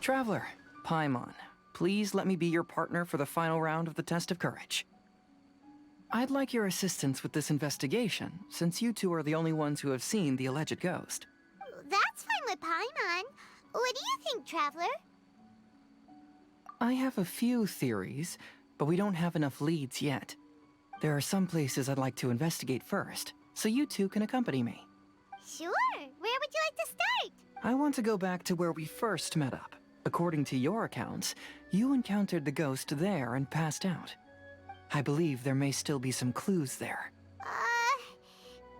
Traveler, Paimon, please let me be your partner for the final round of the test of courage. I'd like your assistance with this investigation, since you two are the only ones who have seen the alleged ghost. That's fine with Paimon. What do you think, Traveler? I have a few theories, but we don't have enough leads yet. There are some places I'd like to investigate first, so you two can accompany me. Sure. Where would you like to start? I want to go back to where we first met up. According to your accounts, you encountered the ghost there and passed out. I believe there may still be some clues there. Do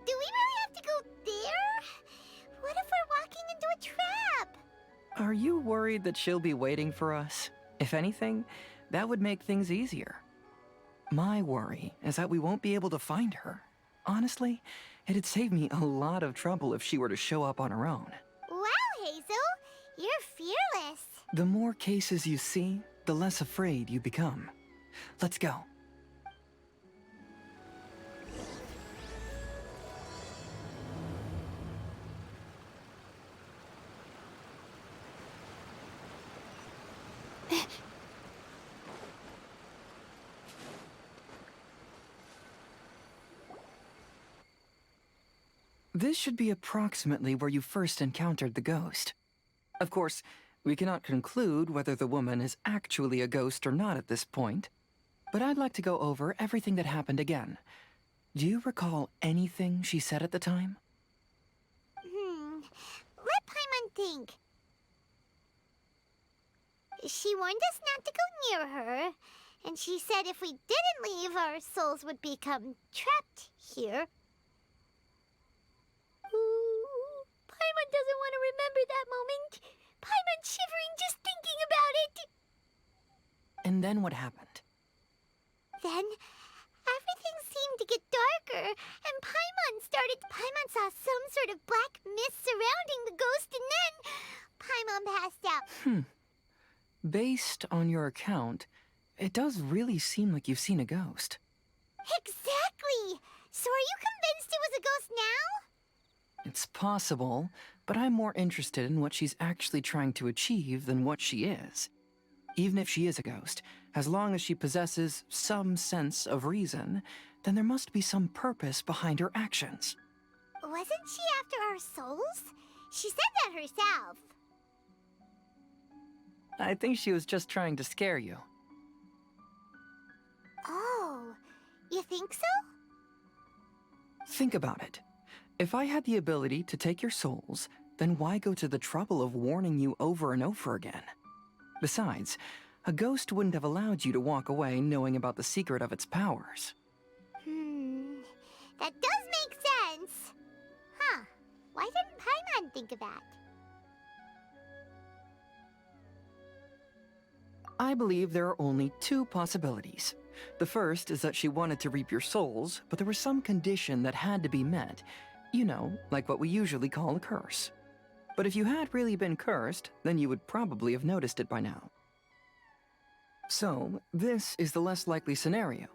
we really have to go there? What if we're walking into a trap? Are you worried that she'll be waiting for us? If anything, that would make things easier. My worry is that we won't be able to find her. Honestly, it'd save me a lot of trouble if she were to show up on her own. Wow, Hazel! You're fearless. The more cases you see, the less afraid you become. Let's go. This should be approximately where you first encountered the ghost. Of course, we cannot conclude whether the woman is actually a ghost or not at this point, but I'd like to go over everything that happened again. Do you recall anything she said at the time? Let Paimon think. She warned us not to go near her, and she said if we didn't leave, our souls would become trapped here. Ooh, Paimon doesn't want to remember that moment. Paimon's shivering just thinking about it. And then what happened? Then, everything seemed to get darker, and Paimon saw some sort of black mist surrounding the ghost, and then Paimon passed out. Based on your account, it does really seem like you've seen a ghost. Exactly! So are you convinced it was a ghost now? It's possible, but I'm more interested in what she's actually trying to achieve than what she is. Even if she is a ghost, as long as she possesses some sense of reason, then there must be some purpose behind her actions. Wasn't she after our souls? She said that herself. I think she was just trying to scare you. Oh, you think so? Think about it. If I had the ability to take your souls, then why go to the trouble of warning you over and over again? Besides, a ghost wouldn't have allowed you to walk away knowing about the secret of its powers. That does make sense. Huh, why didn't Paimon think of that? I believe there are only two possibilities. The first is that she wanted to reap your souls, but there was some condition that had to be met. You know, like what we usually call a curse. But if you had really been cursed, then you would probably have noticed it by now. So, this is the less likely scenario.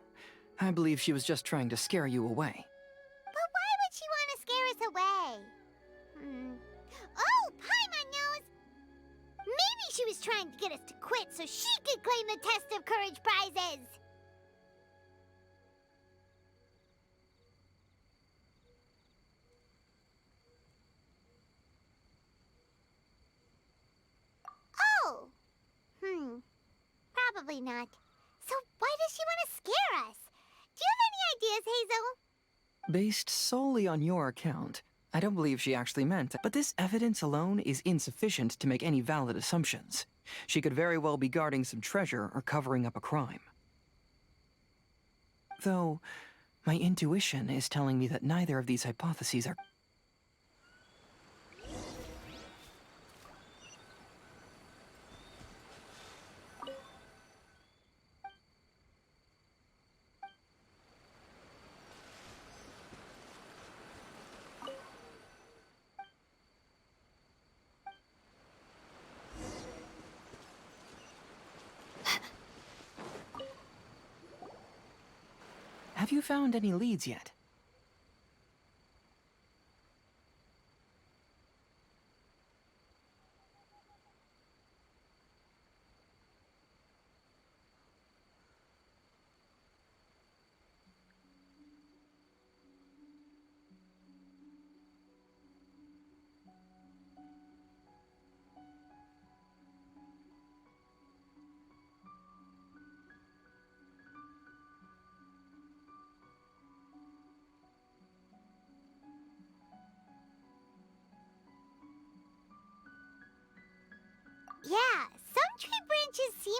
I believe she was just trying to scare you away. But why would she want to scare us away? Oh, Paimon knows! Maybe she was trying to get us to quit so she could claim the Test of Courage prizes! Oh! Probably not. So why does she want to scare us? Do you have any ideas, Hazel? Based solely on your account, I don't believe she actually meant it, but this evidence alone is insufficient to make any valid assumptions. She could very well be guarding some treasure or covering up a crime. Though, my intuition is telling me that neither of these hypotheses are... Have you found any leads yet?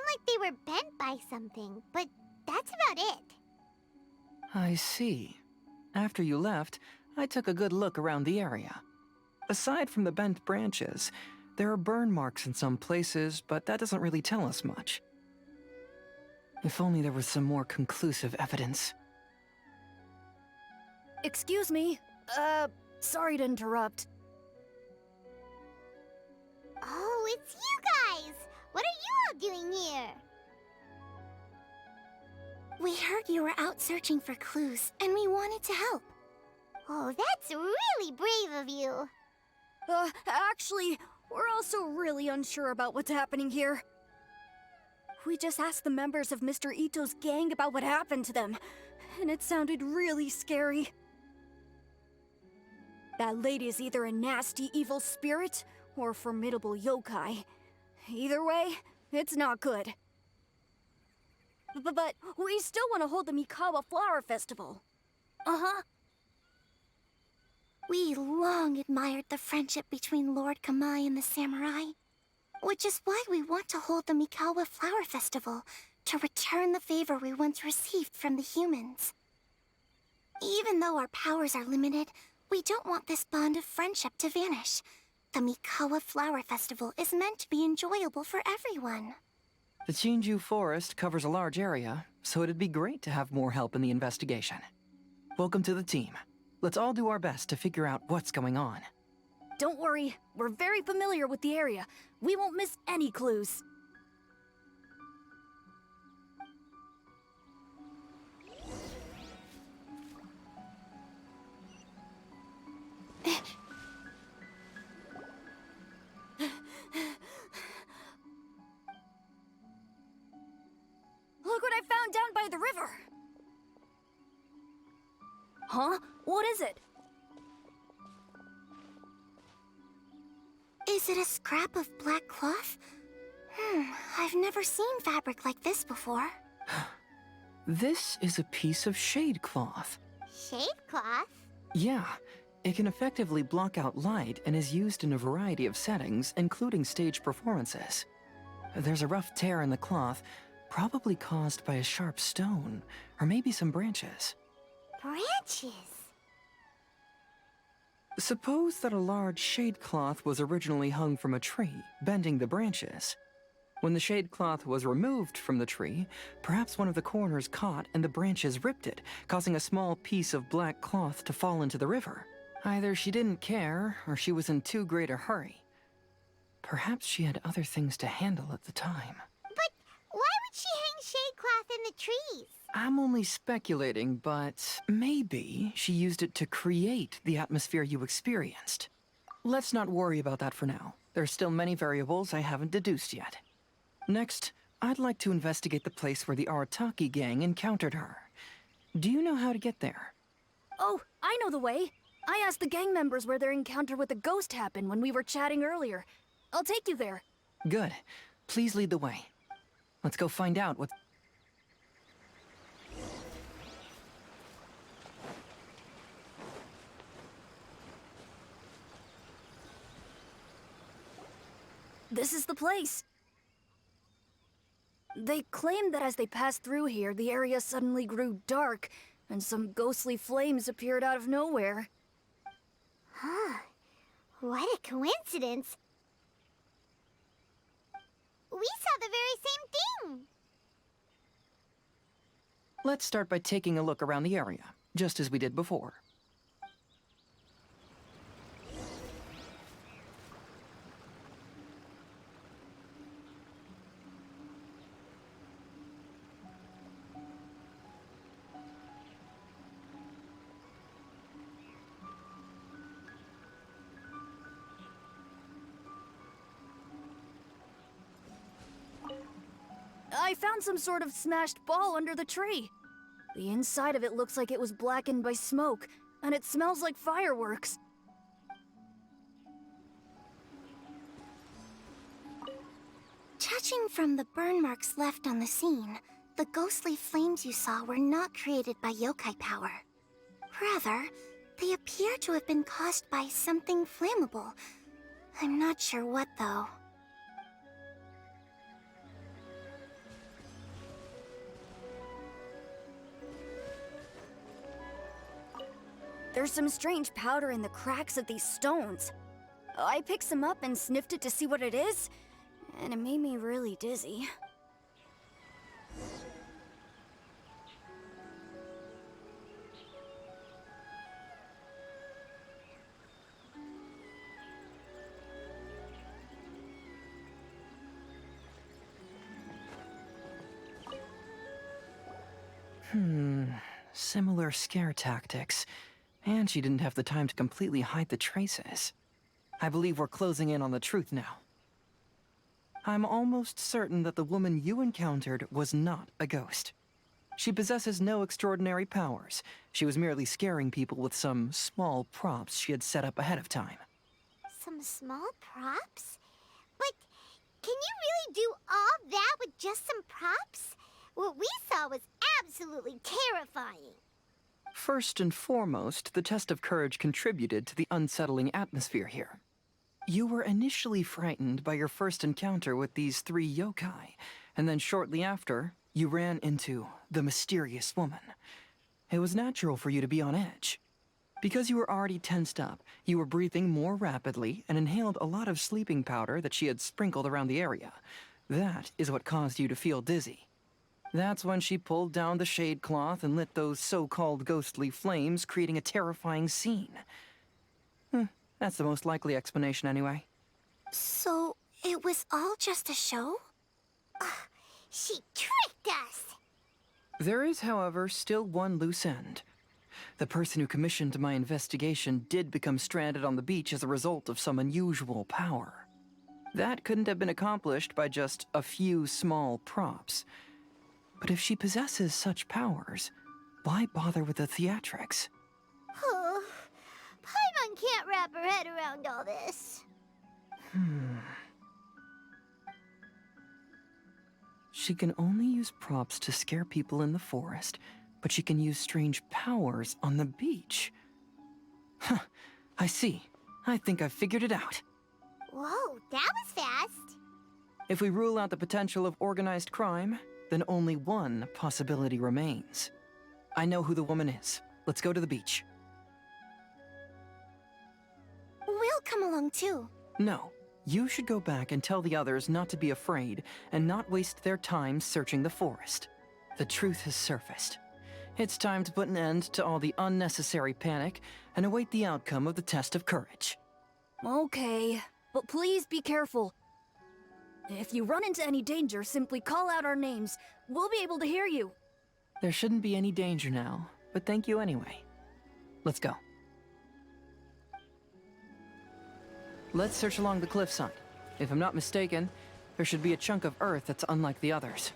like they were bent by something, but that's about it. I see. After you left, I took a good look around the area. Aside from the bent branches, there are burn marks in some places, but that doesn't really tell us much. If only there was some more conclusive evidence. Excuse me. Sorry to interrupt. Oh, it's you guys! What are you all doing here? We heard you were out searching for clues, and we wanted to help. Oh, that's really brave of you. Actually, we're also really unsure about what's happening here. We just asked the members of Mr. Ito's gang about what happened to them, and it sounded really scary. That lady is either a nasty evil spirit or a formidable yokai. Either way, it's not good. But we still want to hold the Mikawa Flower Festival. Uh-huh. We long admired the friendship between Lord Kamai and the samurai, which is why we want to hold the Mikawa Flower Festival to return the favor we once received from the humans. Even though our powers are limited, we don't want this bond of friendship to vanish. The Mikawa Flower Festival is meant to be enjoyable for everyone. The Chinju Forest covers a large area, so it'd be great to have more help in the investigation. Welcome to the team. Let's all do our best to figure out what's going on. Don't worry, we're very familiar with the area. We won't miss any clues. Look what I found down by the river! Huh? What is it? Is it a scrap of black cloth? I've never seen fabric like this before. This is a piece of shade cloth. Shade cloth? Yeah, it can effectively block out light and is used in a variety of settings, including stage performances. There's a rough tear in the cloth, probably caused by a sharp stone, or maybe some branches. Branches? Suppose that a large shade cloth was originally hung from a tree, bending the branches. When the shade cloth was removed from the tree, perhaps one of the corners caught and the branches ripped it, causing a small piece of black cloth to fall into the river. Either she didn't care, or she was in too great a hurry. Perhaps she had other things to handle at the time. But why would she hang shade cloth in the trees? I'm only speculating, but maybe she used it to create the atmosphere you experienced. Let's not worry about that for now. There's still many variables I haven't deduced yet. Next, I'd like to investigate the place where the Arataki gang encountered her. Do you know how to get there? Oh, I know the way. I asked the gang members where their encounter with the ghost happened when we were chatting earlier. I'll take you there. Good. Please lead the way. Let's go find out what... This is the place. They claimed that as they passed through here, the area suddenly grew dark, and some ghostly flames appeared out of nowhere. Huh. What a coincidence. We saw the very same thing. Let's start by taking a look around the area, just as we did before. I found some sort of smashed ball under the tree. The inside of it looks like it was blackened by smoke, and it smells like fireworks. Judging from the burn marks left on the scene, the ghostly flames you saw were not created by yokai power. Rather, they appear to have been caused by something flammable. I'm not sure what, though. There's some strange powder in the cracks of these stones. I picked some up and sniffed it to see what it is, and it made me really dizzy. Similar scare tactics. And she didn't have the time to completely hide the traces. I believe we're closing in on the truth now. I'm almost certain that the woman you encountered was not a ghost. She possesses no extraordinary powers. She was merely scaring people with some small props she had set up ahead of time. Some small props? But can you really do all that with just some props? What we saw was absolutely terrifying. First and foremost, the test of courage contributed to the unsettling atmosphere here. You were initially frightened by your first encounter with these 3 yokai, and then shortly after, you ran into the mysterious woman. It was natural for you to be on edge. Because you were already tensed up, you were breathing more rapidly and inhaled a lot of sleeping powder that she had sprinkled around the area. That is what caused you to feel dizzy. That's when she pulled down the shade cloth and lit those so-called ghostly flames, creating a terrifying scene. That's the most likely explanation anyway. So, it was all just a show? She tricked us! There is, however, still one loose end. The person who commissioned my investigation did become stranded on the beach as a result of some unusual power. That couldn't have been accomplished by just a few small props. But if she possesses such powers, why bother with the theatrics? Oh, Paimon can't wrap her head around all this. She can only use props to scare people in the forest, but she can use strange powers on the beach. Huh, I see. I think I've figured it out. Whoa, that was fast. If we rule out the potential of organized crime, then only one possibility remains. I know who the woman is. Let's go to the beach. We'll come along too. No, you should go back and tell the others not to be afraid and not waste their time searching the forest. The truth has surfaced. It's time to put an end to all the unnecessary panic and await the outcome of the test of courage. Okay, but please be careful. If you run into any danger, simply call out our names. We'll be able to hear you. There shouldn't be any danger now, but thank you anyway. Let's go. Let's search along the cliffside. If I'm not mistaken, there should be a chunk of earth that's unlike the others.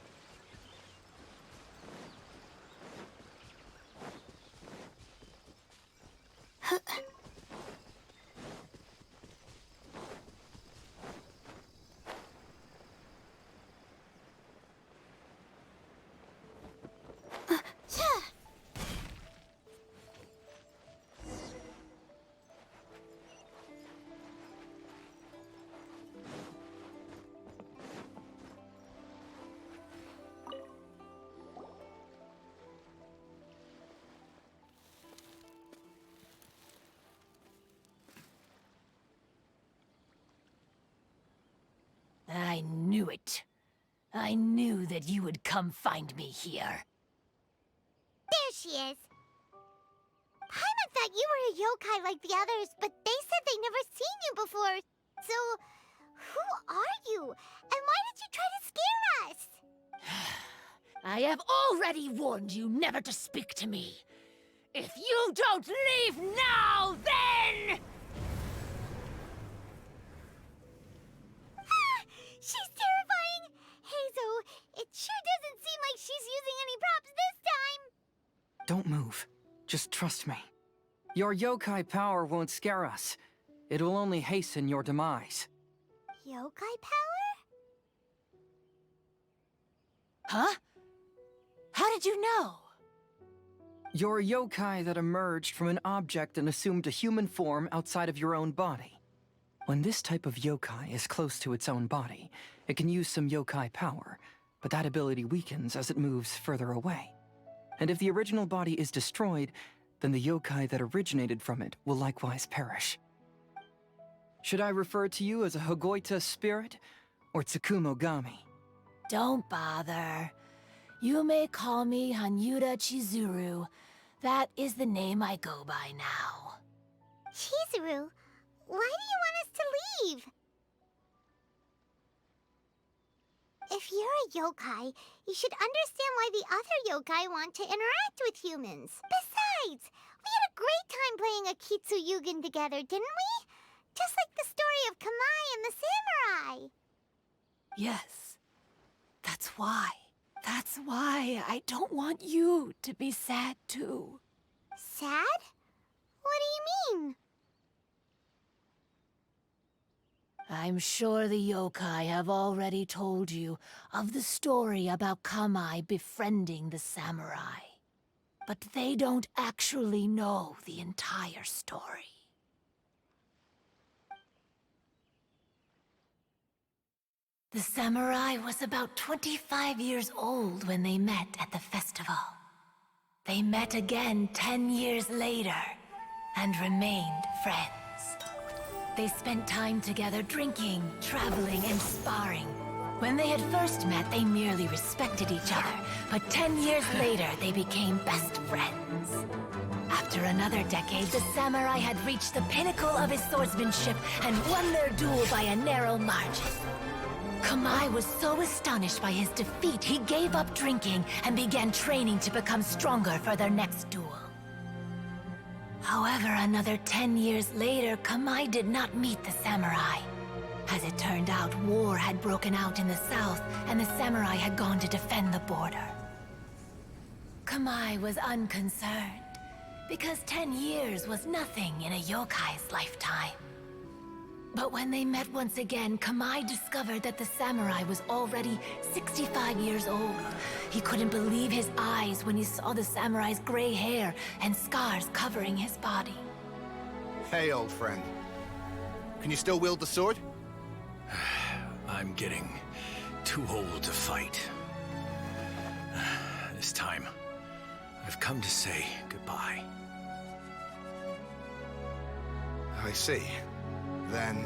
I knew it. I knew that you would come find me here. There she is. Paimon thought you were a yokai like the others, but they said they never seen you before. So, who are you? And why did you try to scare us? I have already warned you never to speak to me. If you don't leave now, then... She's terrifying! Hazo, it sure doesn't seem like she's using any props this time! Don't move. Just trust me. Your yokai power won't scare us. It will only hasten your demise. Yokai power? Huh? How did you know? You're a yokai that emerged from an object and assumed a human form outside of your own body. When this type of yokai is close to its own body, it can use some yokai power, but that ability weakens as it moves further away. And if the original body is destroyed, then the yokai that originated from it will likewise perish. Should I refer to you as a Hagoita spirit or Tsukumogami? Don't bother. You may call me Hanyuda Chizuru. That is the name I go by now. Chizuru, why do you want us to leave? If you're a yokai, you should understand why the other yokai want to interact with humans. Besides, we had a great time playing Akitsu Yugen together, didn't we? Just like the story of Kamai and the samurai. Yes. That's why. That's why I don't want you to be sad too. Sad? What do you mean? I'm sure the yokai have already told you of the story about Kamai befriending the samurai. But they don't actually know the entire story. The samurai was about 25 years old when they met at the festival. They met again 10 years later and remained friends. They spent time together drinking, traveling, and sparring. When they had first met, they merely respected each other, but 10 years later, they became best friends. After another decade, the samurai had reached the pinnacle of his swordsmanship and won their duel by a narrow margin. Kamai was so astonished by his defeat, he gave up drinking and began training to become stronger for their next duel. However, another 10 years later, Kamai did not meet the samurai. As it turned out, war had broken out in the south, and the samurai had gone to defend the border. Kamai was unconcerned, because 10 years was nothing in a yokai's lifetime. But when they met once again, Kamai discovered that the samurai was already 65 years old. He couldn't believe his eyes when he saw the samurai's gray hair and scars covering his body. Hey, old friend. Can you still wield the sword? I'm getting too old to fight. This time, I've come to say goodbye. I see. Then,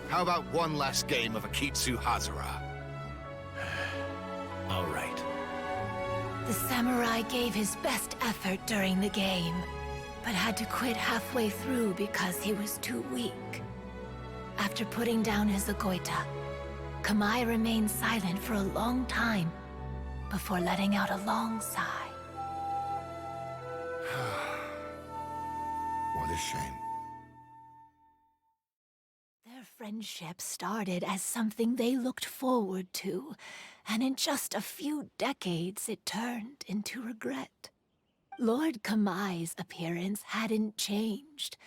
how about one last game of Akitsu Hazara? All right. The samurai gave his best effort during the game, but had to quit halfway through because he was too weak. After putting down his Agoita, Kamai remained silent for a long time before letting out a long sigh. What a shame. Their friendship started as something they looked forward to, and in just a few decades it turned into regret. Lord Kamai's appearance hadn't changed,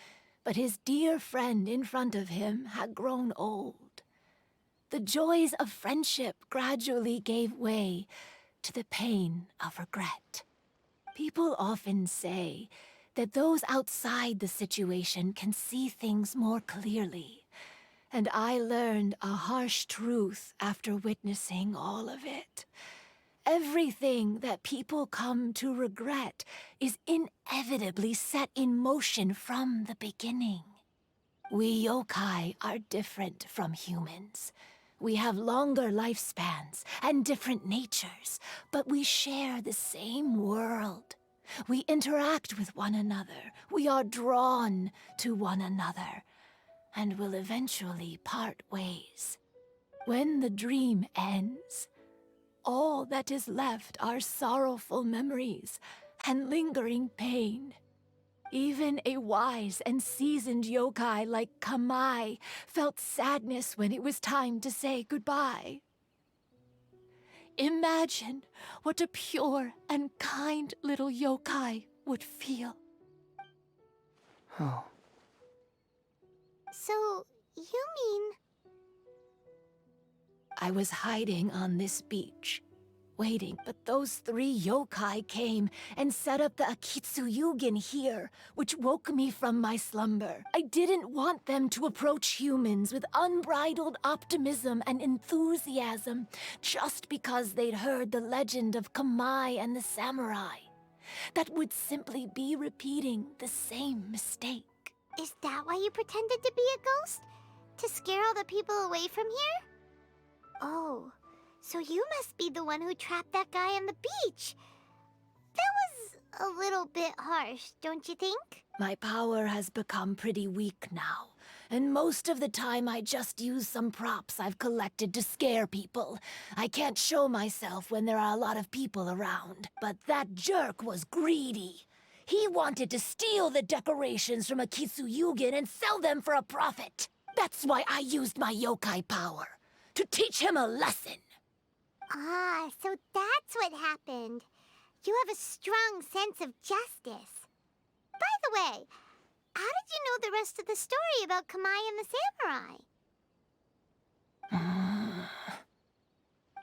but his dear friend in front of him had grown old. The joys of friendship gradually gave way to the pain of regret. People often say that those outside the situation can see things more clearly. And I learned a harsh truth after witnessing all of it. Everything that people come to regret is inevitably set in motion from the beginning. We yokai are different from humans. We have longer lifespans and different natures, but we share the same world. We interact with one another. We are drawn to one another, and will eventually part ways. When the dream ends, all that is left are sorrowful memories and lingering pain. Even a wise and seasoned yokai like Kamai felt sadness when it was time to say goodbye. Imagine what a pure and kind little yokai would feel. Oh. So, you mean... I was hiding on this beach, waiting, but those 3 yokai came and set up the Akitsu Yugen here, which woke me from my slumber. I didn't want them to approach humans with unbridled optimism and enthusiasm just because they'd heard the legend of Kamai and the samurai. That would simply be repeating the same mistake. Is that why you pretended to be a ghost? To scare all the people away from here? Oh, so you must be the one who trapped that guy on the beach. That was a little bit harsh, don't you think? My power has become pretty weak now, and most of the time I just use some props I've collected to scare people. I can't show myself when there are a lot of people around, but that jerk was greedy. He wanted to steal the decorations from Akitsu and sell them for a profit. That's why I used my yokai power, to teach him a lesson. Ah, so that's what happened. You have a strong sense of justice. By the way, how did you know the rest of the story about Kamai and the samurai?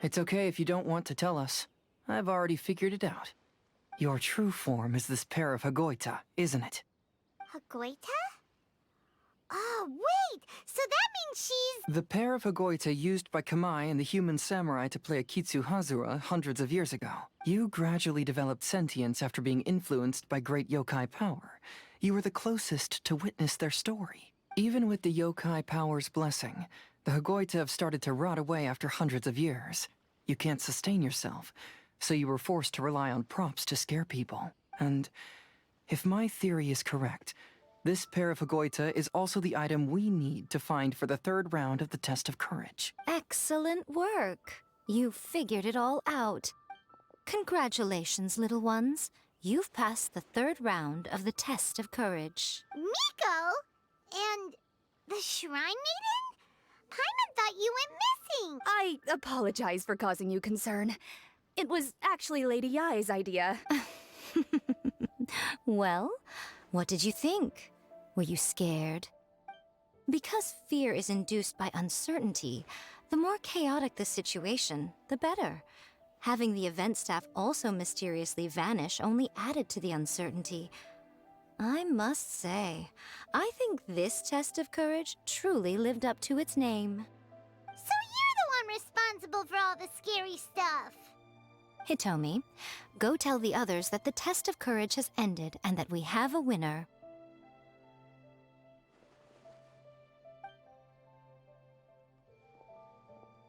It's okay if you don't want to tell us. I've already figured it out. Your true form is this pair of Hagoita, isn't it? Hagoita? Oh, wait! So that means she's... The pair of Hagoita used by Kamai and the human samurai to play Akitsu Hazura hundreds of years ago. You gradually developed sentience after being influenced by great yokai power. You were the closest to witness their story. Even with the yokai power's blessing, the Hagoita have started to rot away after hundreds of years. You can't sustain yourself, so you were forced to rely on props to scare people. And if my theory is correct, this pair of Hagoita is also the item we need to find for the third round of the test of courage. Excellent work. You figured it all out. Congratulations, little ones. You've passed the third round of the test of courage. Miko? And the Shrine Maiden? Paimon thought you went missing. I apologize for causing you concern. It was actually Lady Yai's idea. Well, what did you think? Were you scared? Because fear is induced by uncertainty, the more chaotic the situation, the better. Having the event staff also mysteriously vanish only added to the uncertainty. I must say, I think this test of courage truly lived up to its name. So you're the one responsible for all the scary stuff. Hitomi, go tell the others that the test of courage has ended and that we have a winner.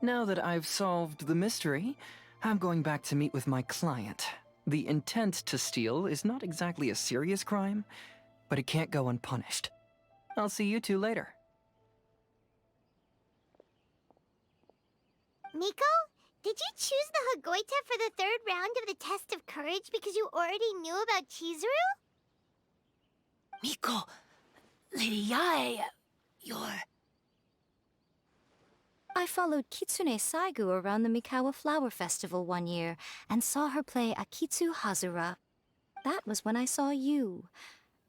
Now that I've solved the mystery, I'm going back to meet with my client. The intent to steal is not exactly a serious crime, but it can't go unpunished. I'll see you two later. Miko, did you choose the Hagoita for the third round of the test of courage because you already knew about Chizuru? Miko, Lady Yae, you're... I followed Kitsune Saigu around the Mikawa Flower Festival one year and saw her play Akitsu Hazura. That was when I saw you.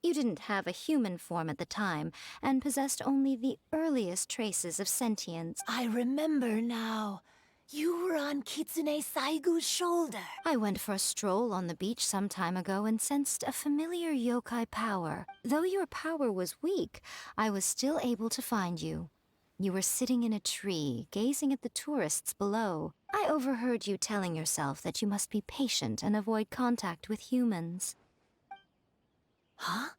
You didn't have a human form at the time and possessed only the earliest traces of sentience. I remember now. You were on Kitsune Saigu's shoulder. I went for a stroll on the beach some time ago and sensed a familiar yokai power. Though your power was weak, I was still able to find you. You were sitting in a tree, gazing at the tourists below. I overheard you telling yourself that you must be patient and avoid contact with humans. Huh?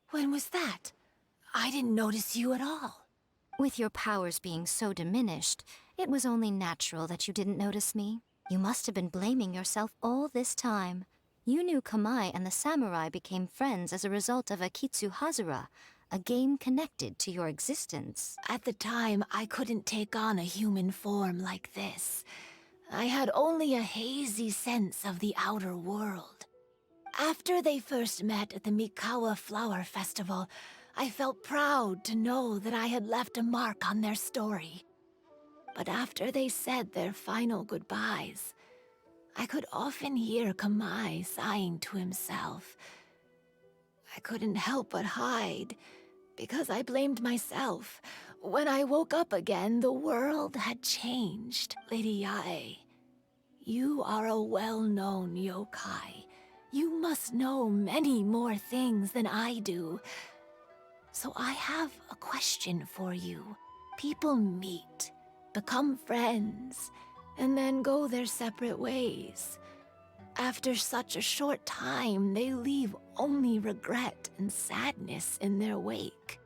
When was that? I didn't notice you at all. With your powers being so diminished, it was only natural that you didn't notice me. You must have been blaming yourself all this time. You knew Kamai and the samurai became friends as a result of Akitsu Hazura, a game connected to your existence. At the time, I couldn't take on a human form like this. I had only a hazy sense of the outer world. After they first met at the Mikawa Flower Festival, I felt proud to know that I had left a mark on their story. But after they said their final goodbyes, I could often hear Kamai sighing to himself. I couldn't help but hide, because I blamed myself. When I woke up again, the world had changed. Lady Yae, you are a well-known yokai. You must know many more things than I do. So I have a question for you. People meet, become friends, and then go their separate ways. After such a short time, they leave only regret and sadness in their wake.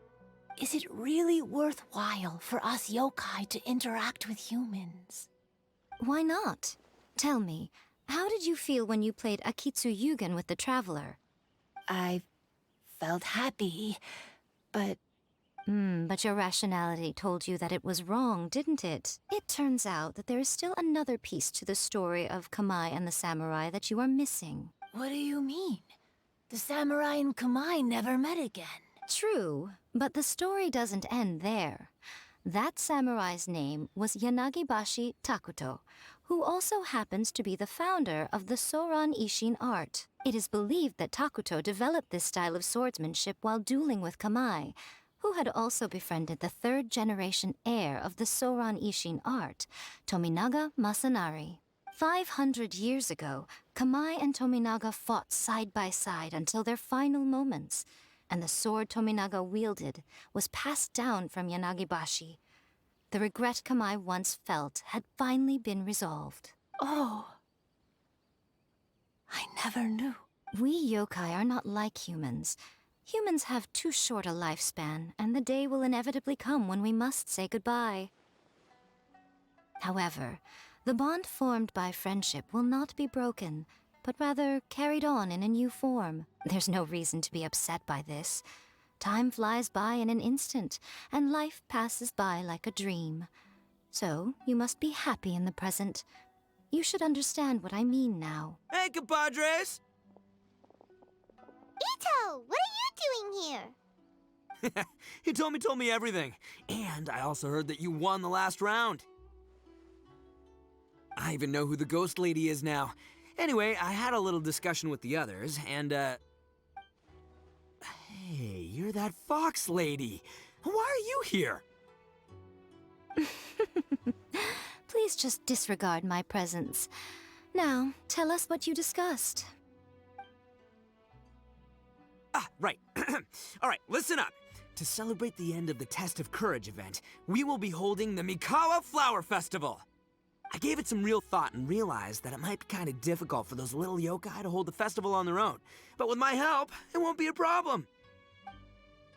Is it really worthwhile for us yokai to interact with humans? Why not? Tell me, how did you feel when you played Akitsu Yugen with the Traveler? I felt happy, but But your rationality told you that it was wrong, didn't it? It turns out that there is still another piece to the story of Kamai and the samurai that you are missing. what do you mean? The samurai and Kamai never met again. True, but the story doesn't end there. That samurai's name was Yanagibashi Takuto, who also happens to be the founder of the Soran Ishin art. It is believed that Takuto developed this style of swordsmanship while dueling with Kamai, who had also befriended the third-generation heir of the Soran Ishin art, Tominaga Masanari. 500 years ago, Kamai and Tominaga fought side by side until their final moments, and the sword Tominaga wielded was passed down from Yanagibashi. The regret Kamai once felt had finally been resolved. Oh, I never knew. We yokai are not like humans. Humans have too short a lifespan, and the day will inevitably come when we must say goodbye. However, the bond formed by friendship will not be broken, but rather carried on in a new form. There's no reason to be upset by this. Time flies by in an instant, and life passes by like a dream. So, you must be happy in the present. You should understand what I mean now. Hey, compadres! Ito, what are you doing here? He told me everything. And I also heard that you won the last round. I even know who the ghost lady is now. Anyway, I had a little discussion with the others, and, Hey, you're that fox lady. Why are you here? Please just disregard my presence. Now, tell us what you discussed. Ah, right. All right, listen up. To celebrate the end of the Test of Courage event, we will be holding the Mikawa Flower Festival. I gave it some real thought and realized that it might be kind of difficult for those little yokai to hold the festival on their own. But with my help, it won't be a problem.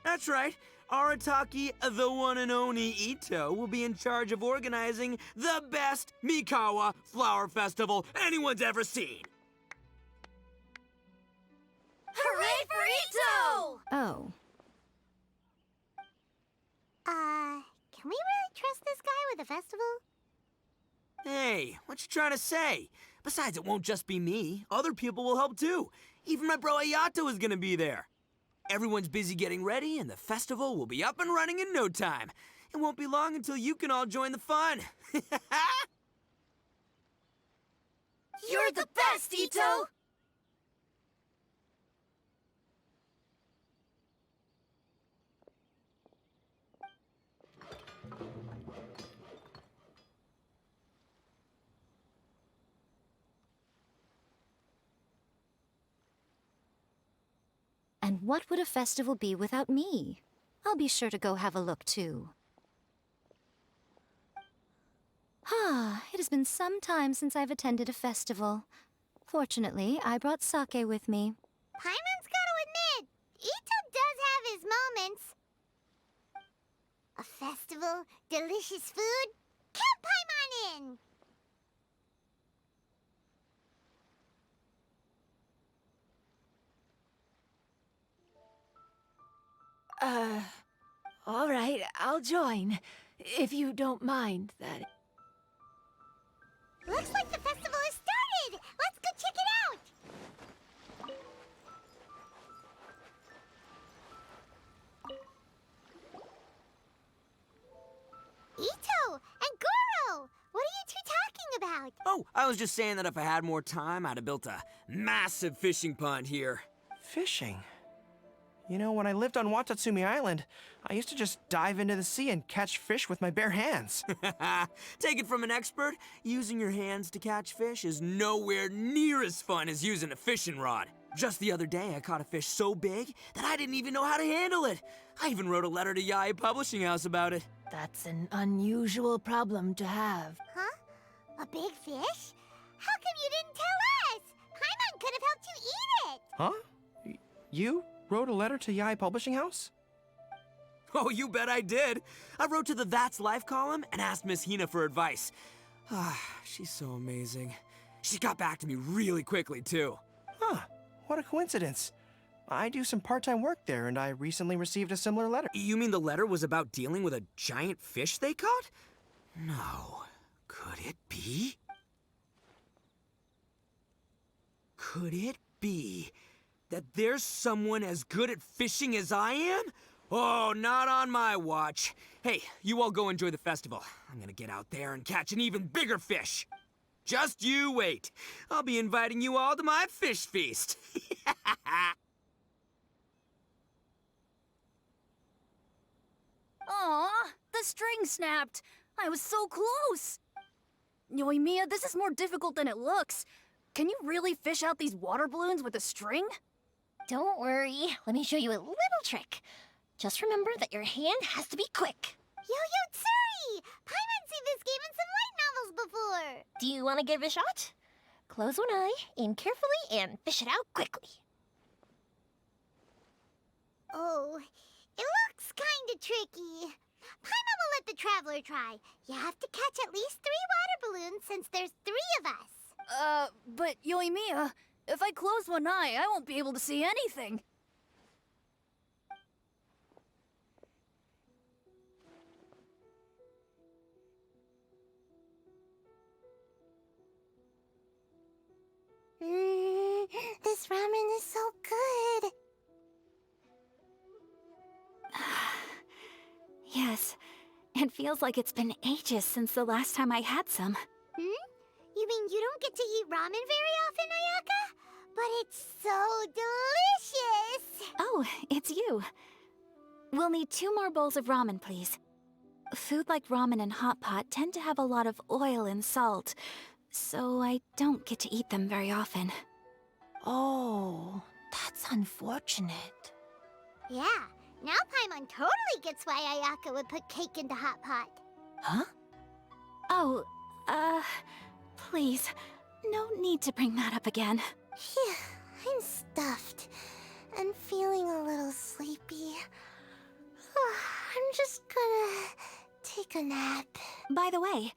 That's right. Arataki, the one and only Ito, will be in charge of organizing the best Mikawa Flower Festival anyone's ever seen. Hooray for Ito! Oh. Can we really trust this guy with the festival? Hey, what you trying to say? Besides, it won't just be me. Other people will help too. Even my bro Ayato is gonna be there. Everyone's busy getting ready, and the festival will be up and running in no time. It won't be long until you can all join the fun. You're the best, Ito! And what would a festival be without me? I'll be sure to go have a look, too. It has been some time since I've attended a festival. Fortunately, I brought sake with me. Paimon's gotta admit, Ito does have his moments. A festival, delicious food, count Paimon in! All right, I'll join. If you don't mind, that. Looks like the festival has started! Let's go check it out! Ito and Goro! What are you two talking about? Oh, I was just saying that if I had more time, I'd have built a massive fishing pond here. Fishing? You know, when I lived on Watatsumi Island, I used to just dive into the sea and catch fish with my bare hands. Take it from an expert, using your hands to catch fish is nowhere near as fun as using a fishing rod. Just the other day, I caught a fish so big that I didn't even know how to handle it. I even wrote a letter to Yae Publishing House about it. That's an unusual problem to have. Huh? A big fish? How come you didn't tell us? Huh? You wrote a letter to Yai Publishing House? Oh, you bet I did. I wrote to the That's Life column and asked Miss Hina for advice. She's so amazing. She got back to me really quickly, too. Huh, what a coincidence. I do some part-time work there, and I recently received a similar letter. You mean the letter was about dealing with a giant fish they caught? No. Could it be? Could it be that there's someone as good at fishing as I am? Oh, not on my watch. Hey, you all go enjoy the festival. I'm gonna get out there and catch an even bigger fish. Just you wait. I'll be inviting you all to my fish feast. Aw, the string snapped. I was so close. Yoimiya, this is more difficult than it looks. Can you really fish out these water balloons with a string? Don't worry. Let me show you a little trick. Just remember that your hand has to be quick. Yo-Yo Tsuri! Paimon's seen this game in some light novels before. Do you want to give it a shot? Close one eye, aim carefully, and fish it out quickly. Oh, it looks kinda tricky. Paimon will let the traveler try. You have to catch at least 3 water balloons since there's 3 of us. But Yoimiya, if I close one eye, I won't be able to see anything. This ramen is so good. Yes, it feels like it's been ages since the last time I had some. You mean you don't get to eat ramen very often, Ayaka? But it's so delicious! Oh, it's you. We'll need 2 more bowls of ramen, please. Food like ramen and hot pot tend to have a lot of oil and salt, so I don't get to eat them very often. Oh, that's unfortunate. Yeah, now Paimon totally gets why Ayaka would put cake into hot pot. Huh? Oh, please, no need to bring that up again. Phew, I'm stuffed and feeling a little sleepy. I'm just gonna take a nap. By the way,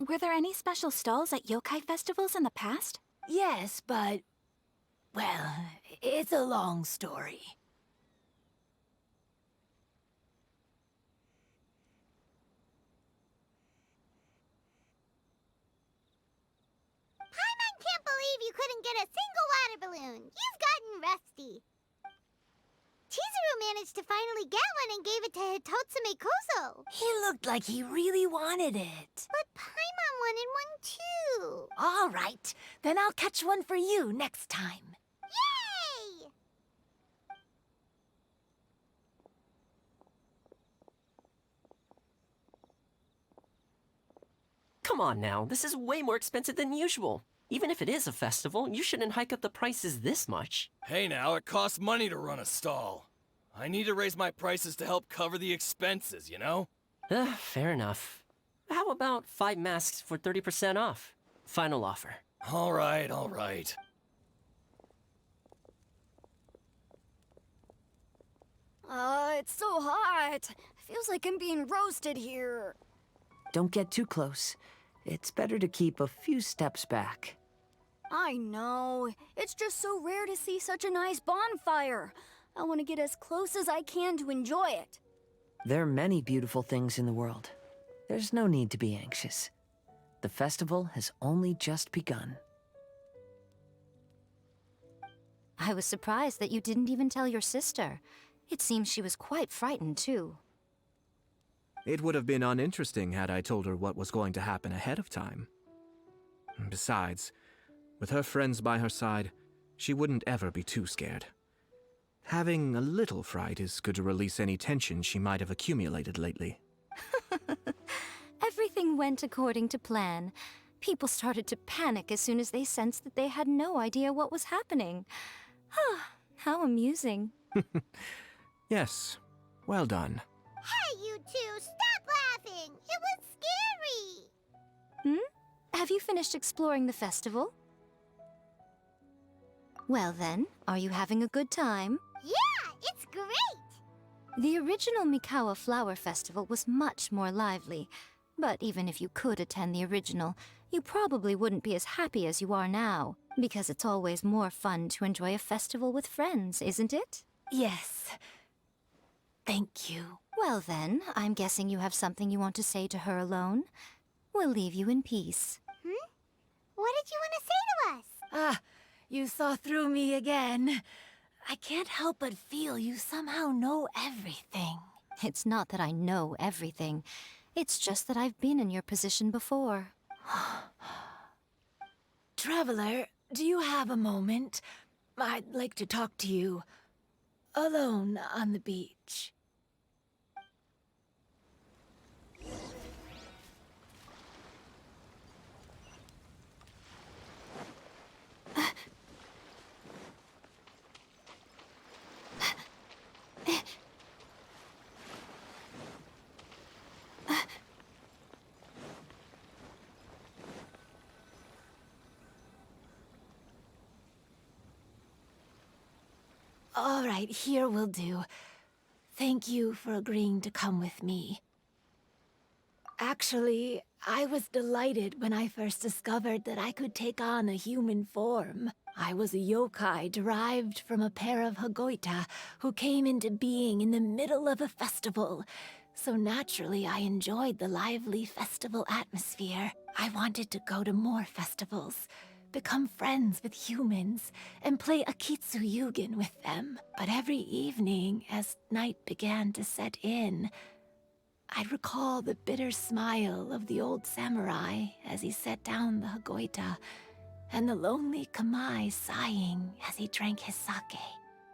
were there any special stalls at yokai festivals in the past? Yes, but... well, it's a long story. Paimon can't believe you couldn't get a single water balloon. You've gotten rusty. Chizuru managed to finally get one and gave it to Hitotsume Kozo. He looked like he really wanted it. But Paimon wanted one too. All right, then I'll catch one for you next time. Yay! Come on now, this is way more expensive than usual. Even if it is a festival, you shouldn't hike up the prices this much. Hey now, it costs money to run a stall. I need to raise my prices to help cover the expenses, you know? Fair enough. How about 5 masks for 30% off? Final offer. All right, all right. It's so hot. Feels like I'm being roasted here. Don't get too close. It's better to keep a few steps back. I know. It's just so rare to see such a nice bonfire. I want to get as close as I can to enjoy it. There are many beautiful things in the world. There's no need to be anxious. The festival has only just begun. I was surprised that you didn't even tell your sister. It seems she was quite frightened, too. It would have been uninteresting had I told her what was going to happen ahead of time. Besides, with her friends by her side, she wouldn't ever be too scared. Having a little fright is good to release any tension she might have accumulated lately. Everything went according to plan. People started to panic as soon as they sensed that they had no idea what was happening. How amusing. Yes, well done. Hey, you two, stop laughing! It was scary! Have you finished exploring the festival? Well then, are you having a good time? Yeah, it's great! The original Mikawa Flower Festival was much more lively, but even if you could attend the original, you probably wouldn't be as happy as you are now, because it's always more fun to enjoy a festival with friends, isn't it? Yes. Thank you. Well then, I'm guessing you have something you want to say to her alone. We'll leave you in peace. What did you want to say to us? Ah, you saw through me again. I can't help but feel you somehow know everything. It's not that I know everything. It's just that I've been in your position before. Traveler, do you have a moment? I'd like to talk to you. Alone on the beach. All right, here will do. Thank you for agreeing to come with me. Actually, I was delighted when I first discovered that I could take on a human form. I was a yokai derived from a pair of Hagoita who came into being in the middle of a festival. So naturally, I enjoyed the lively festival atmosphere. I wanted to go to more festivals, become friends with humans, and play Akitsu Yugen with them. But every evening, as night began to set in, I'd recall the bitter smile of the old samurai as he set down the Hagoita, and the lonely Kamai sighing as he drank his sake.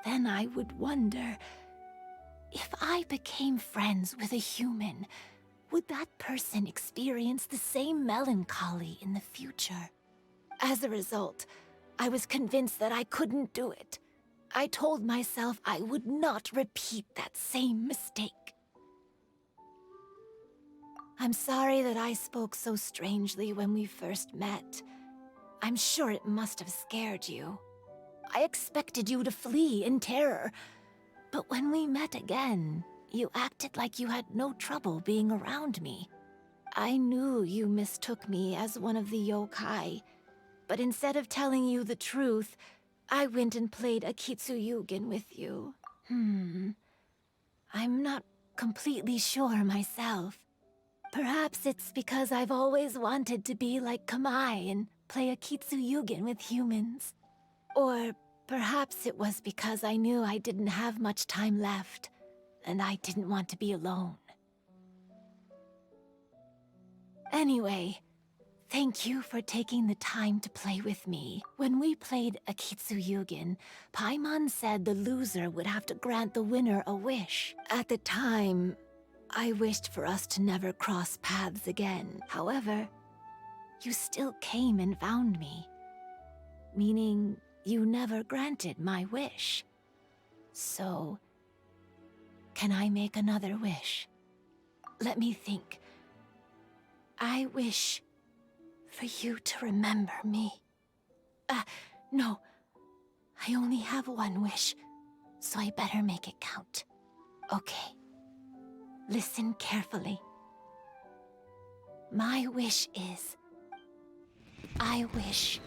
Then I would wonder, if I became friends with a human, would that person experience the same melancholy in the future? As a result, I was convinced that I couldn't do it. I told myself I would not repeat that same mistake. I'm sorry that I spoke so strangely when we first met. I'm sure it must have scared you. I expected you to flee in terror, but when we met again, you acted like you had no trouble being around me. I knew you mistook me as one of the yokai, but instead of telling you the truth, I went and played Akitsu Yugen with you. I'm not completely sure myself. Perhaps it's because I've always wanted to be like Kamai and play Akitsu Yugen with humans. Or perhaps it was because I knew I didn't have much time left, and I didn't want to be alone. Anyway, thank you for taking the time to play with me. When we played Akitsu Yugen, Paimon said the loser would have to grant the winner a wish. At the time, I wished for us to never cross paths again. However, you still came and found me, meaning you never granted my wish. So, can I make another wish? Let me think. I wish for you to remember me. No. I only have one wish, so I better make it count. Okay. Listen carefully. My wish is, I wish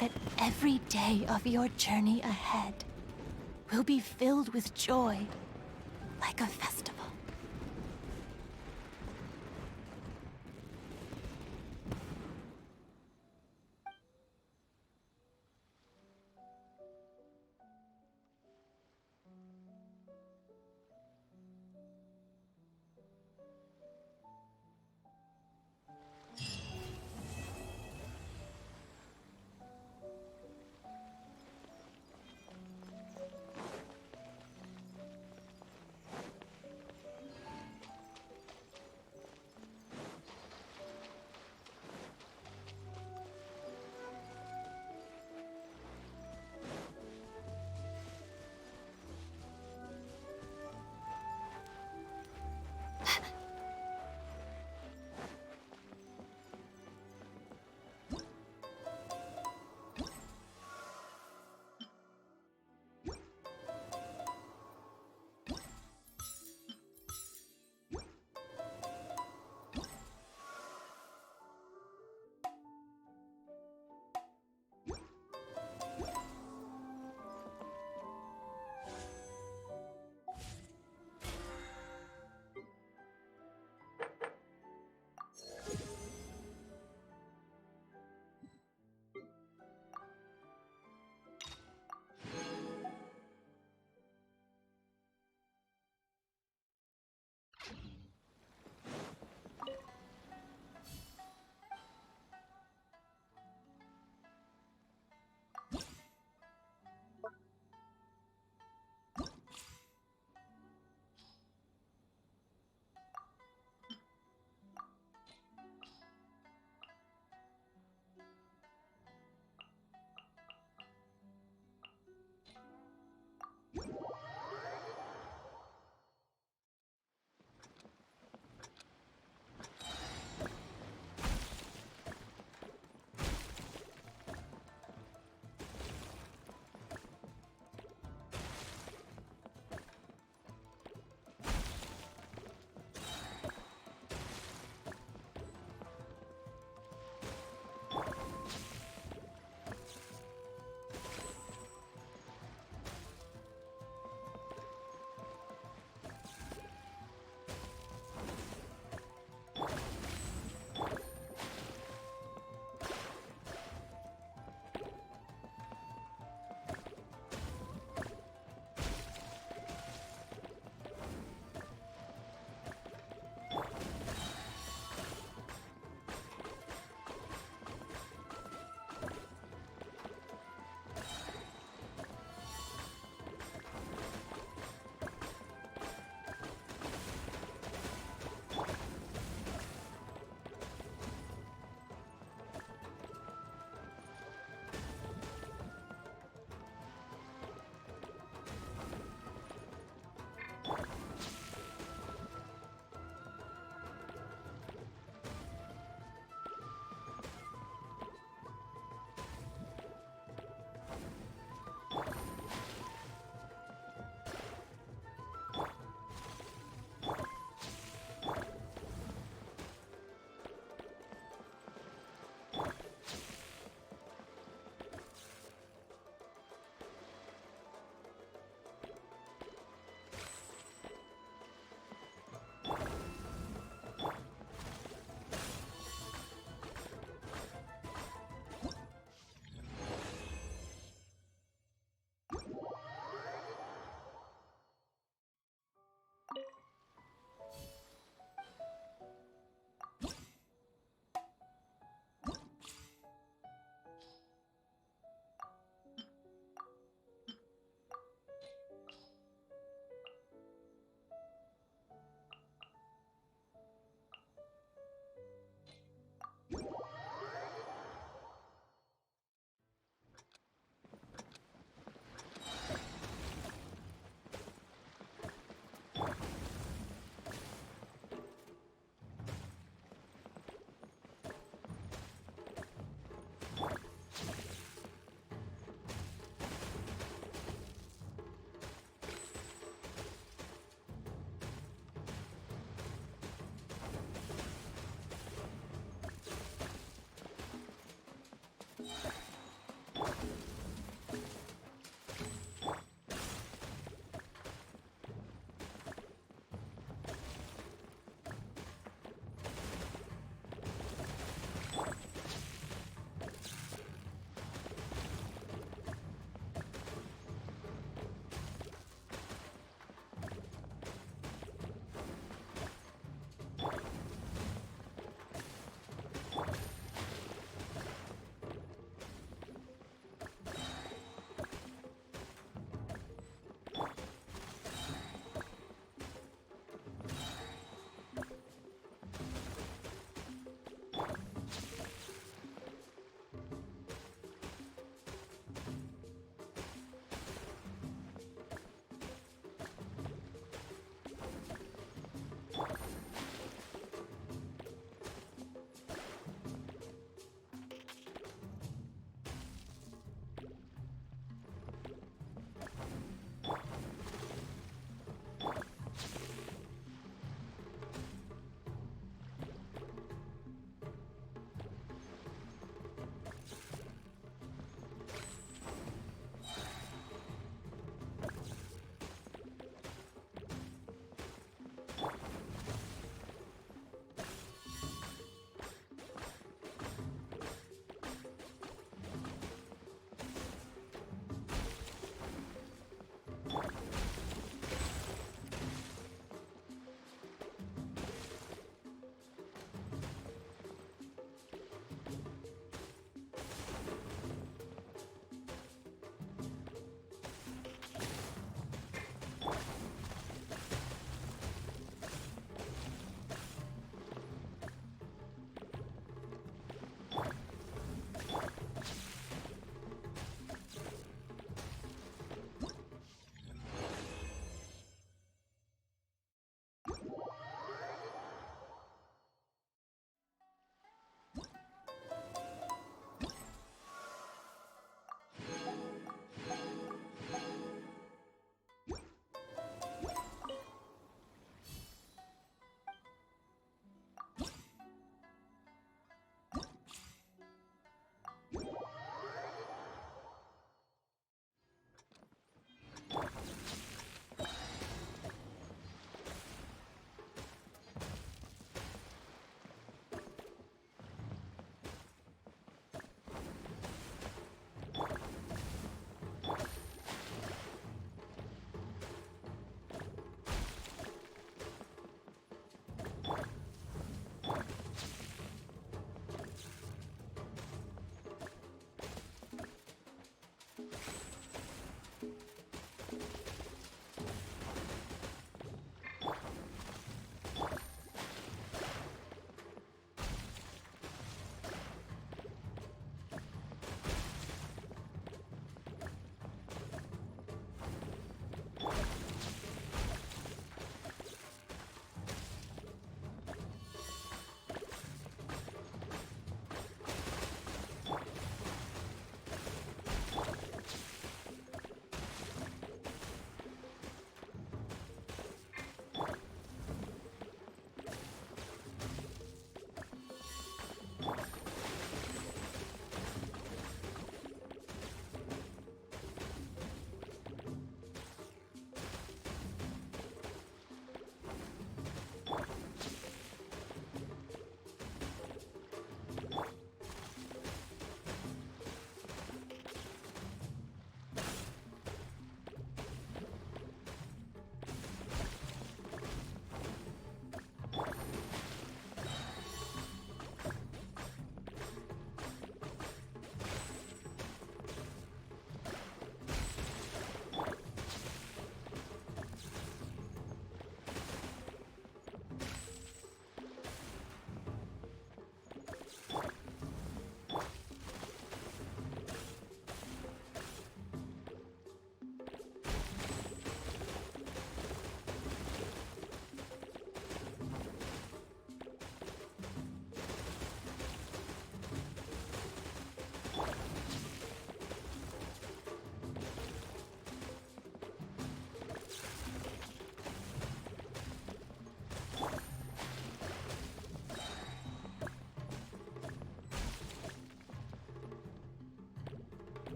that every day of your journey ahead will be filled with joy, like a festival.